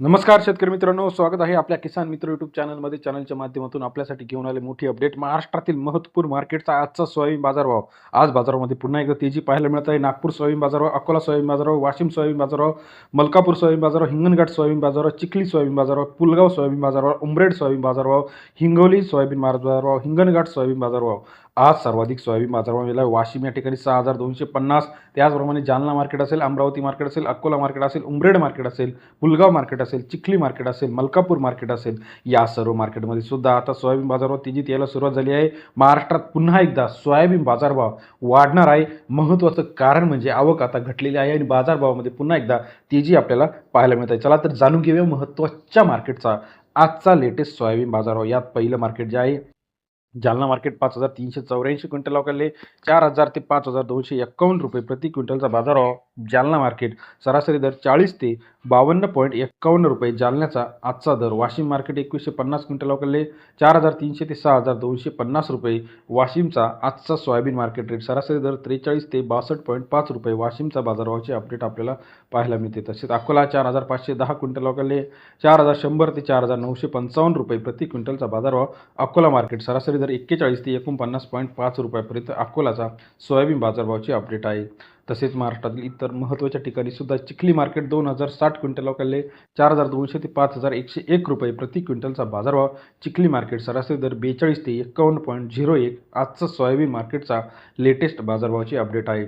नमस्कार शेतकरी मित्रांनो, स्वागत आहे आपल्या किसान मित्र यूट्यूब चॅनलमध्ये. चॅनलच्या माध्यमातून आपल्यासाठी घेऊन आले मोठी अपडेट. महाराष्ट्रातील महत्त्वपूर्ण मार्केटचा आजचा सोयाबीन बाजारभाव. आज बाजारामध्ये पुन्हा एकदा तेजी पाहायला मिळत आहे. नागपूर सोयाबीन बाजारभाव, अकोला सोयाबीन बाजारभाव, वाशिम सोयाबीन बाजारभाव, मलकापूर सोयाबीन बाजारभाव, हिंगणघाट सोयाबीन बाजारभाव, चिखली सोयाबीन बाजारभाव, पुलगाव सोयाबीन बाजारभाव, उमरेड सोयाबीन बाजारभाव, हिंगोली सोयाबीन बाजारभाव, हिंगणघाट सोयाबीन बाजारभाव. आज सर्वाधिक सोयाबीन बाजारभाव गेला वाशिम या ठिकाणी 6250. त्याचप्रमाणे जालना मार्केट असेल, अमरावती मार्केट असेल, अकोला मार्केट असेल, उमरेड मार्केट असेल, पुलगाव मार्केट असेल, चिखली मार्केट असेल, मलकापूर मार्केट असेल, या सर्व मार्केटमध्ये सुद्धा आता सोयाबीन बाजारभाव तेजीत यायला सुरुवात झाली आहे. महाराष्ट्रात पुन्हा एकदा सोयाबीन बाजारभाव वाढणार आहे. महत्त्वाचं कारण म्हणजे आवक आता घटलेली आहे आणि बाजारभावामध्ये पुन्हा एकदा तेजी आपल्याला पाहायला मिळत आहे. चला तर जाणून घेऊया महत्त्वाच्या मार्केटचा आजचा लेटेस्ट सोयाबीन बाजारभाव. यात पहिलं मार्केट जे आहे जालना मार्केट 5384 क्विंटल अवकाले 4000 ते 5251 रुपये प्रति क्विंटलचा बाजारभाव. जालना मार्केट सरासरी दर 40 ते 52.51 रुपये जालन्याचा आजचा दर. वाशिम मार्केट 2150 क्विंटल अवकाले 4300 ते 6250 रुपये वाशिमचा आजचा सोयाबीन मार्केट रेट. सरासरी दर 43 ते 62.5 रुपये वाशिमचा बाजारभावाचे अपडेट आपल्याला पाहायला मिळते. तसेच अकोला 4510 क्विंटल अवकाले 4100 ते 4955 रुपये प्रति क्विंटलचा बाजारभाव. अकोला मार्केट सरासरी दर 41 ते 49.5 रुपयापर्यंत अकोलाचा सोयाबीन बाजारभावाची अपडेट आहे. तसेच महाराष्ट्रातील इतर महत्त्वाच्या ठिकाणी सुद्धा चिखली मार्केट 2060 क्विंटल अवकाले 4200 ते 5101 रुपये प्रति क्विंटलचा बाजारभाव. चिखली मार्केट सरासरी दर 42 ते 51.01 आजचा सोयाबीन मार्केटचा लेटेस्ट बाजारभावाची अपडेट आहे.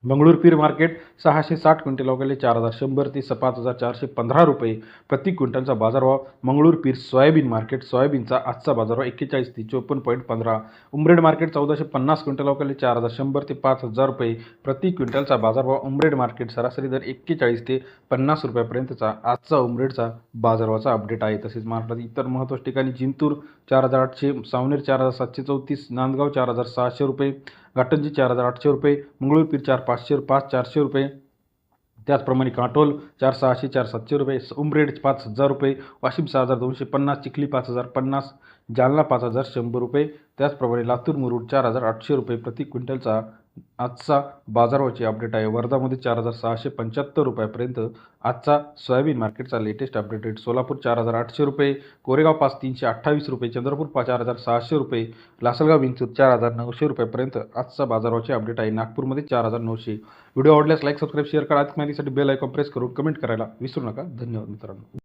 मंगळूर पीर मार्केट 660 क्विंटल अवकाले 4100 ते 5415 रुपये प्रति क्विंटलचा बाजारभाव. मंगळूर पीर सोयाबीन मार्केट सोयाबीनचा आजचा बाजारभाव 41 ते 54.15. उमरेड मार्केट 1450 क्विंटल अवकाले 4100 ते 5000 रुपये प्रति क्विंटलचा बाजारभाव. उमरेड मार्केट सरासरी दर 41 ते 50 रुपयापर्यंतचा आजचा उमरेडचा बाजारभावाचा अपडेट आहे. तसेच महाराष्ट्रातील इतर महत्त्वाच्या ठिकाणी जिंतूर 4800, सावनेर 4734, नांदगाव 4600 रुपये, घाटंजी 4800 रुपये, मंगळूर पीर 4500 रुपये. त्याचप्रमाणे काटोल 4600 4700 रुपये, उमरेड 5000 रुपये, वाशिम 6250, चिखली 5050, जालना 5100 रुपये. त्याचप्रमाणे लातूर मुरुड 4800 रुपये प्रति क्विंटलचा आजचा बाजारभावाची अपडेट आहे. वर्धामध्ये 4675 रुपयापर्यंत आजचा सोयाबीन मार्केटचा लेटेस्ट अपडेट रेट. सोलापूर 4800 रुपये, कोरेगाव 5328 रुपये, चंद्रपूर 4600 रुपये, लासलगाव विंचूर 4900 रुपयापर्यंत आजचा बाजारभावाचे अपडेट आहे. नागपूरमध्ये 4900. व्हिडिओ आवडल्यास लाईक, सबस्क्राईब, शेअर करा. अधिक माहितीसाठी बेल आयकॉन प्रेस करून कमेंट करायला विसरू नका. धन्यवाद मित्रांनो.